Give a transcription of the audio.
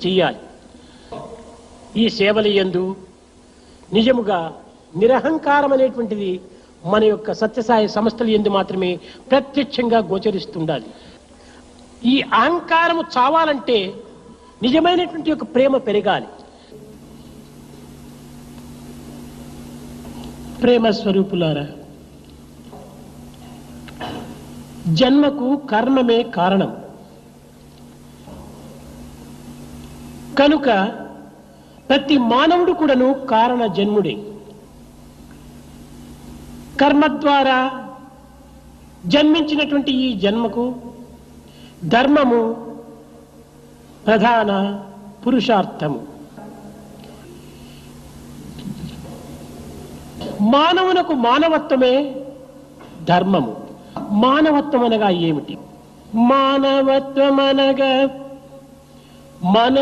చెయ్యాలి. ఈ సేవల యందు నిజముగా నిరహంకారం అనేటువంటిది మన యొక్క సత్యసాయి సంస్థల యందు మాత్రమే ప్రత్యక్షంగా గోచరిస్తుండాలి. ఈ అహంకారము చావాలంటే నిజమైనటువంటి యొక్క ప్రేమ పెరగాలి. ప్రేమ స్వరూపులారా, జన్మకు కర్మమే కారణం. కనుక ప్రతి మానవుడు కూడాను కారణ జన్ముడే. కర్మ ద్వారా జన్మించినటువంటి ఈ జన్మకు ధర్మము ప్రధాన పురుషార్థము. మానవునకు మానవత్వమే ధర్మము. మానవత్వం అనగా ఏమిటి? మానవత్వం అనగా మన